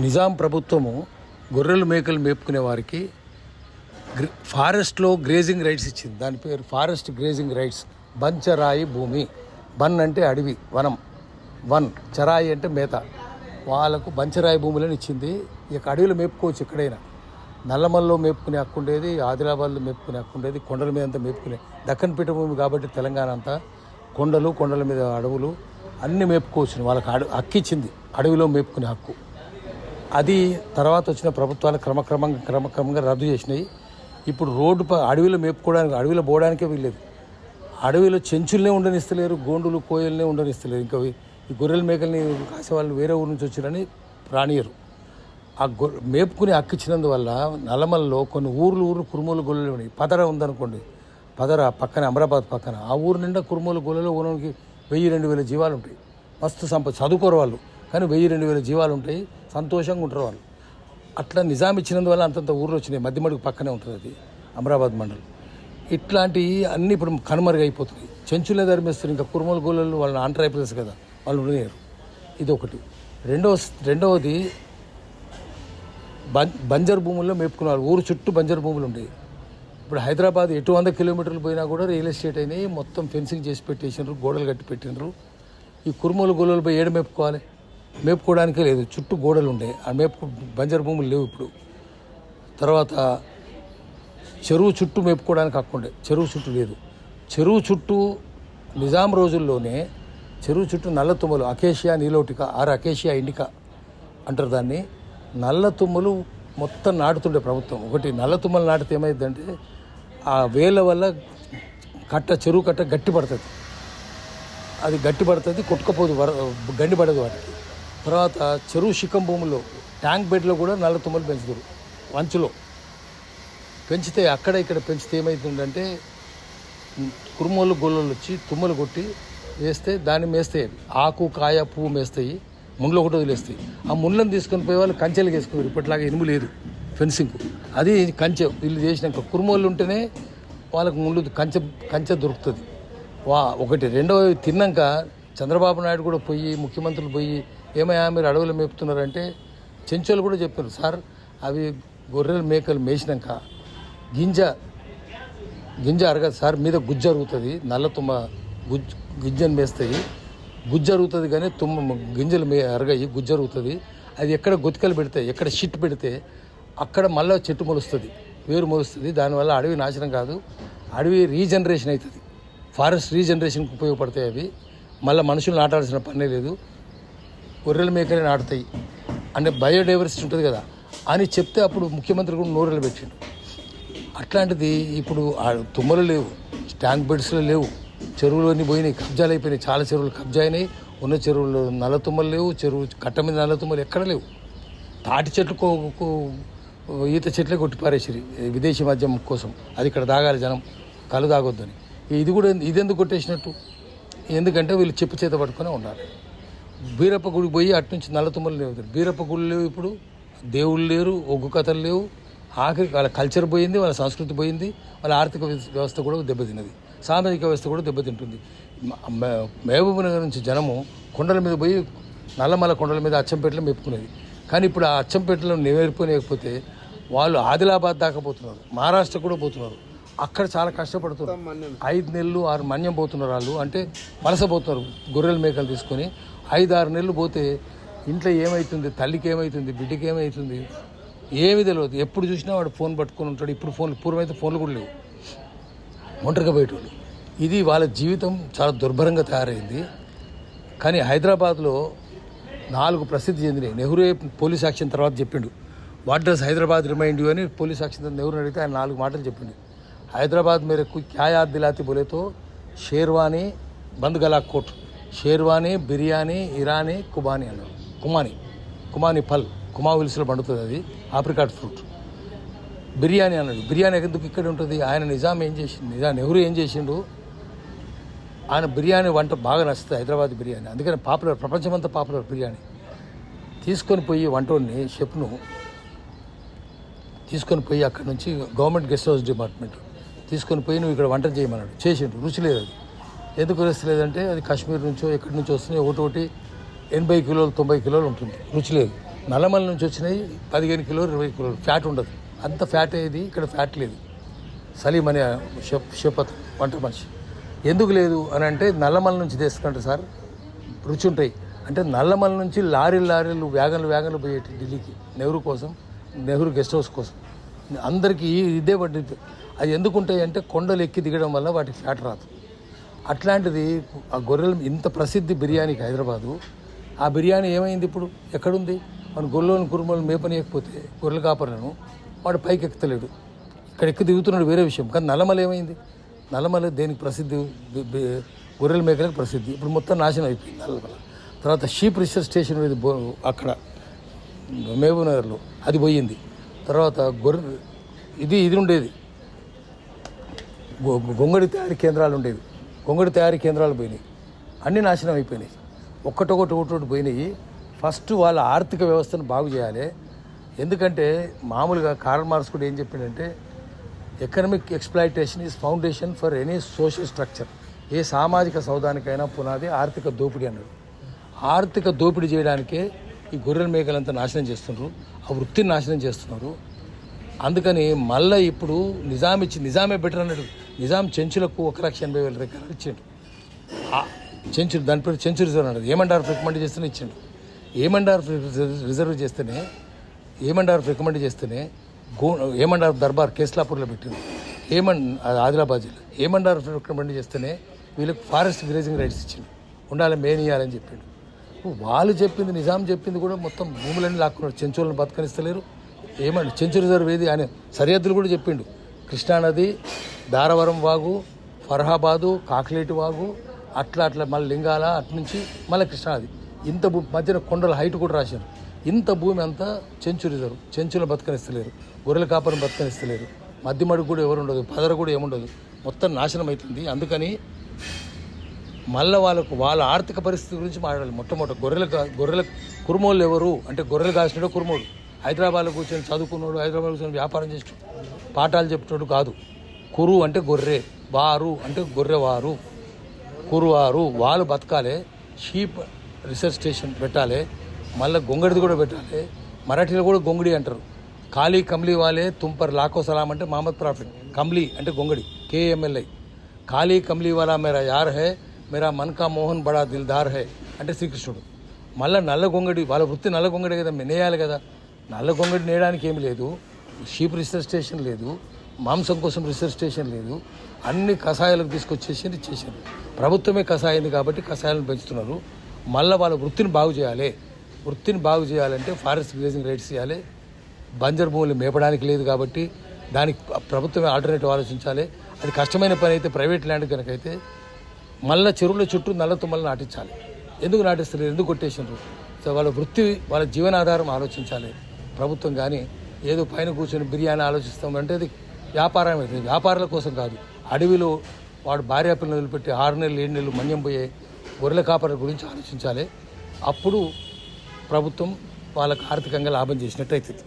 నిజాం ప్రభుత్వము గొర్రెలు మేకలు మేపుకునే వారికి ఫారెస్ట్లో గ్రేజింగ్ రైట్స్ ఇచ్చింది. దాని పేరు ఫారెస్ట్ గ్రేజింగ్ రైట్స్. బంచరాయి భూమి, బన్ అంటే అడవి, వనం, వన్ చరాయి అంటే మేత. వాళ్ళకు బంచరాయి భూములను ఇచ్చింది. ఇక అడవిలో మేపుకోవచ్చు ఎక్కడైనా. నల్లమల్లో మేపుకునే హక్కు ఉండేది, ఆదిలాబాద్లో మేపుకునే హక్కు ఉండేది, కొండల మీద అంతా మేపుకునే. దక్కన్ పీఠభూమి కాబట్టి తెలంగాణ అంతా కొండలు, కొండల మీద అడవులు అన్నీ మేపుకోవచ్చు. వాళ్ళకి హక్కు ఇచ్చింది, అడవిలో మేపుకునే హక్కు. అది తర్వాత వచ్చిన ప్రభుత్వాలు క్రమక్రమంగా రద్దు చేసినాయి. ఇప్పుడు అడవిలో మేపుకోవడానికి, అడవిలో పోవడానికే వీల్లేదు. అడవిలో చెంచులనే ఉండనిస్తలేరు, గోండులు కోయలనే ఉండనిస్తలేరు. ఇంకా ఈ గొర్రెల మేకల్ని కాసేవాళ్ళు వేరే ఊరు నుంచి వచ్చిరని రానియరు. ఆ మేపుకునే హక్కు ఇచ్చినందువల్ల నల్లమల్లో కొన్ని ఊర్లు కురుమూలు గొల్లలు ఉన్నాయి. పదర ఉందనుకోండి, పదర పక్కన, అమరాబాద్ పక్కన, ఆ ఊరు నిండా కురుమూలు గొల్లలు ఊరికి 1000-2000 జీవాలు ఉంటాయి. మస్తు సంపద, చదువుకోరు వాళ్ళు, కానీ 1000-2000 జీవాలు ఉంటాయి. సంతోషంగా ఉంటారు వాళ్ళు. అట్లా నిజాం ఇచ్చినందువల్ల అంతంత ఊర్లు వచ్చినాయి. మధ్యమడుగు పక్కనే ఉంటుంది అది, అమరాబాద్ మండలం. ఇట్లాంటివి అన్నీ ఇప్పుడు కనుమరుగైపోతున్నాయి. చెంచులే ధర్మేస్తారు. ఇంకా కురుమూలు గొల్లలు వాళ్ళని ఆంట్రైపర్స్ కదా, వాళ్ళు ఉండలేరు. ఇది ఒకటి. రెండవది బంజర్ భూముల్లో మేపుకున్నారు. ఊరు చుట్టూ బంజర్ భూములు ఉండేవి. ఇప్పుడు హైదరాబాద్ 100 కిలోమీటర్లు పోయినా కూడా రియల్ ఎస్టేట్ అయినాయి. మొత్తం ఫెన్సింగ్ చేసి పెట్టేసినారు, గోడలు కట్టి పెట్టినారు. ఈ కురుమూలు గొల్లలు పోయి ఏడు మేపుకోవాలి? మేపుకోవడానికే లేదు, చుట్టూ గోడలు ఉండే. ఆ బంజర్ భూములు లేవు ఇప్పుడు. తర్వాత చెరువు చుట్టూ మేపుకోవడానికి హక్కుండే, చెరువు చుట్టూ లేదు. చెరువు చుట్టూ నిజాం రోజుల్లోనే చెరువు చుట్టూ నల్ల తుమ్మలు, అకేషియా నీలోటిక ఆర్ అకేషియా ఇండికా అంటారు దాన్ని. నల్ల తుమ్మలు మొత్తం నాటుతుండే ప్రభుత్వం. ఒకటి నల్ల తుమ్మలు నాటితే ఏమైందంటే ఆ వేల వల్ల చెరువు కట్ట గట్టి పడుతుంది. అది గట్టి పడుతుంది, కొట్టుకపోదు, గండి పడదు వాటికి. తర్వాత చెరువు శిఖం భూముల్లో, ట్యాంక్ బెడ్లో కూడా నల్ల తుమ్మలు పెంచుతారు. వంచులో పెంచితే, అక్కడ ఇక్కడ పెంచితే ఏమవుతుందంటే కురుమూలు గొల్లలు వచ్చి తుమ్మలు కొట్టి వేస్తే దాన్ని మేస్తాయి. అవి ఆకు, కాయ, పువ్వు మేస్తాయి. ముండ్లు ఒకటి వదిలేస్తాయి. ఆ ముండ్లను తీసుకొని పోయే వాళ్ళు కంచెలు వేసుకున్నారు. ఇప్పటిలాగా ఇనుము లేదు, ఫెన్సింగ్. అది కంచె వీళ్ళు చేసినాక కురుమూలు ఉంటేనే వాళ్ళకు ముందు కంచె దొరుకుతుంది. ఒకటి. రెండవది, తిన్నాక చంద్రబాబు నాయుడు కూడా పోయి, ముఖ్యమంత్రులు పోయి, ఏమయ్యా మీరు అడవులు మేపుతున్నారంటే చెంచోలు కూడా చెప్పారు, సార్ అవి గొర్రెల మేకలు మేసినాక గింజ అరగదు సార్, మీద గుజ్జ అరుగుతుంది. నల్ల తుమ్మ గింజను మేస్తాయి, గుజ్జ అరుగుతుంది, కానీ గింజలు అరగాయి, గుజ్జ అరుగుతుంది. అది ఎక్కడ గొతికలు పెడితే, ఎక్కడ షిట్ పెడితే అక్కడ మళ్ళీ చెట్టు మొలుస్తుంది, వేరు మొలుస్తుంది. దానివల్ల అడవి నాశనం కాదు, అడవి రీజనరేషన్ అవుతుంది. ఫారెస్ట్ రీజనరేషన్కి ఉపయోగపడతాయి అవి. మళ్ళీ మనుషులు నాటాల్సిన పనే లేదు, గొర్రెల మేకలే నాటుతాయి అంటే బయోడైవర్సిటీ ఉంటుంది కదా అని చెప్తే అప్పుడు ముఖ్యమంత్రి కూడా నోరెలు పెట్టిండు. అట్లాంటిది ఇప్పుడు తుమ్మలు లేవు, ట్యాంక్ బెడ్స్లో లేవు, చెరువులన్నీ పోయినాయి, కబ్జాలు అయిపోయినాయి. చాలా చెరువులు కబ్జా అయినాయి. ఉన్న చెరువులు నల్ల తుమ్మలు లేవు, చెరువు కట్ట మీద నల్ల తుమ్మలు ఎక్కడ లేవు. తాటి చెట్లు, ఈత చెట్లే కొట్టిపారేసిరి విదేశీ మద్యం కోసం. అది ఇక్కడ తాగాలి జనం, కళ్ళు తాగొద్దని. ఇదెందుకు కొట్టేసినట్టు? ఎందుకంటే వీళ్ళు చెప్పు చేత పట్టుకునే ఉండాలి. బీరప్ప గుడికి పోయి అట్నుంచి నల్ల తుమ్మలు లేవు. బీరప్ప గుళ్ళు లేవు, ఇప్పుడు దేవుళ్ళు లేరు, ఒగ్గు కథలు లేవు. ఆఖరికి వాళ్ళ కల్చర్ పోయింది, వాళ్ళ సంస్కృతి పోయింది, వాళ్ళ ఆర్థిక వ్యవస్థ కూడా దెబ్బతిన్నది, సామాజిక వ్యవస్థ కూడా దెబ్బతింటుంది. మహబూబ్ నగర్ నుంచి జనము కొండల మీద పోయి, నల్లమల్ల కొండల మీద అచ్చంపేటలో మెప్పుకునేది. కానీ ఇప్పుడు ఆ అచ్చంపేటలో నేర్పుకోలేకపోతే వాళ్ళు ఆదిలాబాద్ దాకా పోతున్నారు, మహారాష్ట్ర కూడా పోతున్నారు. అక్కడ చాలా కష్టపడుతున్నారు. 5 నెలలు 6 మన్యం పోతున్నారు వాళ్ళు. అంటే వలస పోతున్నారు గొర్రెల మేకలు తీసుకొని. 5-6 నెలలు పోతే ఇంట్లో ఏమవుతుంది, తల్లికి ఏమవుతుంది, బిడ్డకి ఏమవుతుంది ఏమీ తెలియదు. ఎప్పుడు చూసినా వాడు ఫోన్ పట్టుకొని ఉంటాడు. ఇప్పుడు పూర్వమైతే ఫోన్లు కూడా లేవు, ఒంటరిగా పోయేటోళ్ళు. ఇది వాళ్ళ జీవితం చాలా దుర్భరంగా తయారైంది. కానీ హైదరాబాద్లో 4 ప్రసిద్ధి చెందినాయి. నెహ్రూ పోలీస్ యాక్షన్ తర్వాత చెప్పిండు, what does Hyderabad remind you అని పోలీస్ యాక్షన్ నెహ్రూని అడిగితే ఆయన 4 మాటలు చెప్పిండు. హైదరాబాద్ మేరే క్యా యాద్ దిలాతి బోలేతో షేర్వానీ, బంద్ గలా కోట్, షేర్వానీ, బిర్యానీ, ఇరానీ, కుబానీ అన్నారు. కుమాని ఫల్, కుమావిల్స్లో పండుతుంది, అది ఆప్రికాట్ ఫ్రూట్. బిర్యానీ అన్నాడు. బిర్యానీ ఎందుకు ఇక్కడ ఉంటుంది? ఆయన నిజాం ఏం చేసిండు, నెహ్రూ ఏం చేసిండు, ఆయన బిర్యానీ వంట బాగా నచ్చుతుంది, హైదరాబాద్ బిర్యానీ. అందుకని పాపులర్, ప్రపంచమంతా పాపులర్ బిర్యానీ. తీసుకొని పోయి వంటోడిని, షెఫ్ను తీసుకొని పోయి అక్కడ నుంచి గవర్నమెంట్ గెస్ట్ హౌస్ డిపార్ట్మెంట్ తీసుకొని పోయి నువ్వు ఇక్కడ వంట చేయమన్నాడు. చేసిండు, రుచి లేదు. అది ఎందుకు రుచి లేదంటే అది కాశ్మీర్ నుంచో ఎక్కడి నుంచో వస్తున్నాయి. ఒకటి 80 కిలోలు 90 కిలోలు ఉంటుంది, రుచి లేదు. నల్లమల నుంచి వచ్చినాయి 15 కిలోలు 20 కిలోలు ఫ్యాట్ ఉండదు. అంత ఫ్యాట్ ఏది ఇక్కడ ఫ్యాట్ లేదు. సలీం అనే షెఫ్ వంట మనిషి ఎందుకు లేదు అని అంటే నల్లమల నుంచి తెస్తుంటే సార్ రుచి ఉంటాయి అంటే నల్లమల నుంచి లారీలు వ్యాగన్లు పోయేటి ఢిల్లీకి నెహ్రూ గెస్ట్ హౌస్ కోసం అందరికీ ఇదే పట్టి అది ఎందుకుంటాయి అంటే కొండలు ఎక్కి దిగడం వల్ల వాటికి ఫ్యాట్ రాదు. అట్లాంటిది ఆ గొర్రెలు ఇంత ప్రసిద్ధి బిర్యానీకి హైదరాబాదు. ఆ బిర్యానీ ఏమైంది ఇప్పుడు ఎక్కడుంది? మన గొర్రెలను కురుమలు మేపనీయకపోతే గొర్రెల కాపర్లను వాడు పైకి ఎక్కుతలేడు. ఇక్కడ ఎక్కి దిగుతున్నాడు వేరే విషయం. కానీ నల్లమల ఏమైంది? నల్లమల దేనికి ప్రసిద్ధి? గొర్రెల మేకలకు ప్రసిద్ధి. ఇప్పుడు మొత్తం నాశనం అయిపోయింది నల్లమల. తర్వాత షీప్ రీసెర్చ్ స్టేషన్ ఇది అక్కడ మహబూబ్నగర్లో అది పోయింది. తర్వాత ఇది ఉండేది గొంగడి తయారీ కేంద్రాలు ఉండేవి. గొంగడి తయారీ కేంద్రాలు పోయినాయి, అన్నీ నాశనం అయిపోయినాయి. ఒక్కటొకటి పోయినాయి. ఫస్ట్ వాళ్ళ ఆర్థిక వ్యవస్థను బాగు చేయాలి. ఎందుకంటే మామూలుగా కార్ల్ మార్క్స్ కూడా ఏం చెప్పిండంటే economic exploitation is foundation for any social structure. ఏ సామాజిక సౌధానికైనా పునాది ఆర్థిక దోపిడీ అన్నాడు. ఆర్థిక దోపిడీ చేయడానికే ఈ గొర్రెల మేకలంతా నాశనం చేస్తున్నారు, ఆ వృత్తిని నాశనం చేస్తున్నారు. అందుకని మళ్ళీ ఇప్పుడు నిజామే బెటర్ అన్నాడు. నిజాం చెంచులకు 1,80,000 ఎకరాలు ఇచ్చాడు. చెంచు దాని పేరు చెంచు రిజర్వ్ అన్నాడు. ఏమండార్ఫ్ రికమెండ్ చేస్తేనే ఇచ్చాడు. ఏమండార్ఫ్ రికమెండ్ చేస్తేనే ఏమండార్ఫ్ దర్బార్ కేస్లాపూర్లో పెట్టింది. ఆదిలాబాద్ జిల్లా ఏమండార్ఫ్ రికమెండ్ చేస్తేనే వీళ్ళకి ఫారెస్ట్ గ్రేజింగ్ రైట్స్ ఇచ్చింది. ఉండాలి మెయిన్ ఇవ్వాలని చెప్పిండు. వాళ్ళు చెప్పింది నిజాం చెప్పింది కూడా మొత్తం భూములన్నీ లాక్కున్నారు. చెంచులను బతకనిస్తలేరు. చెంచు రిజర్వ్ ఏది ఆయన సరిహద్దులు కూడా చెప్పిండు. కృష్ణానది, దారవరం వాగు, ఫర్హాబాదు, కాకలేటి వాగు, అట్లా మళ్ళీ లింగాల అట్నుంచి మళ్ళీ కృష్ణానది ఇంత మధ్యన కొండల హైట్ కూడా రాశారు. ఇంత భూమి అంతా చెంచు రిజర్వ్. చెంచులను బతకనిస్తలేరు, గొర్రెల కాపరిని బతకనిస్తలేరు, మధ్యమడుగు కూడా ఎవరు ఉండదు, పదర కూడా ఏముండదు, మొత్తం నాశనం అవుతుంది. అందుకని మళ్ళీ వాళ్ళ ఆర్థిక పరిస్థితి గురించి మాట్లాడాలి. మొట్టమొదటి గొర్రెల కురుమోళ్ళు ఎవరు అంటే గొర్రెలు కాసినాడు కురుమోడు. హైదరాబాద్లో కూర్చొని చదువుకున్నాడు, హైదరాబాద్లో కూర్చొని వ్యాపారం చేసినాడు, పాఠాలు చెప్తున్నాడు కాదు. కురు అంటే గొర్రె, వారు అంటే గొర్రెవారు, కురువారు వాళ్ళు బతకాలి. షీప్ రీసెర్చ్ స్టేషన్ పెట్టాలి. మళ్ళీ గొంగడిది కూడా పెట్టాలి. మరాఠీలో కూడా గొంగడి అంటారు. ఖాళీ కమ్లీ వాలే తుంపర్ లాఖో సలాం అంటే మహమ్మద్ ప్రాఫిట్. కమ్లీ అంటే గొంగడి, KMLI. ఖాళీ కమ్లీ వాలా మేరా యార్ హై, మేరా మన్కా మోహన్ బడా దిల్దార్ హై అంటే శ్రీకృష్ణుడు. మళ్ళీ నల్ల గొంగడి వాళ్ళ వృత్తి నల్ల గొంగడి కదా, నేయాలి కదా. నల్ల గొంగడి నేయడానికి ఏమి లేదు. షీప్ రీసెర్చ్ స్టేషన్ లేదు, మాంసం కోసం రీసెర్చ్ స్టేషన్ లేదు. అన్ని కషాయాలకు తీసుకొచ్చేసి ఇచ్చేసారు. ప్రభుత్వమే కషాయింది కాబట్టి కషాయాలను పెంచుతున్నారు. మళ్ళీ వాళ్ళ వృత్తిని బాగు చేయాలి. వృత్తిని బాగు చేయాలంటే ఫారెస్ట్ గ్రేజింగ్ రైట్స్ ఇవ్వాలి. బంజర్ భూములు మేపడానికి లేదు కాబట్టి దానికి ప్రభుత్వమే ఆల్టర్నేటివ్ ఆలోచించాలి. అది కష్టమైన పని అయితే ప్రైవేట్ ల్యాండ్ కనుకైతే మళ్ళీ చెరువుల చుట్టూ నల్ల తుమ్మలు నాటించాలి. ఎందుకు నాటిస్తారు? ఎందుకు కొట్టేసినారు? సో వాళ్ళ వృత్తి వాళ్ళ జీవనాధారం ఆలోచించాలి ప్రభుత్వం. కానీ ఏదో పైన కూర్చొని బిర్యానీ ఆలోచిస్తామంటే అది వ్యాపారం అవుతుంది. వ్యాపారాల కోసం కాదు. అడవిలో వాడు భార్య పిల్లలు వదిలిపెట్టి 6 నెలలు 7 నెలలు మన్యం పోయే గొర్రెల కాపరుల గురించి ఆలోచించాలి. అప్పుడు ప్రభుత్వం వాళ్ళకు ఆర్థికంగా లాభం చేసినట్టు అవుతుంది.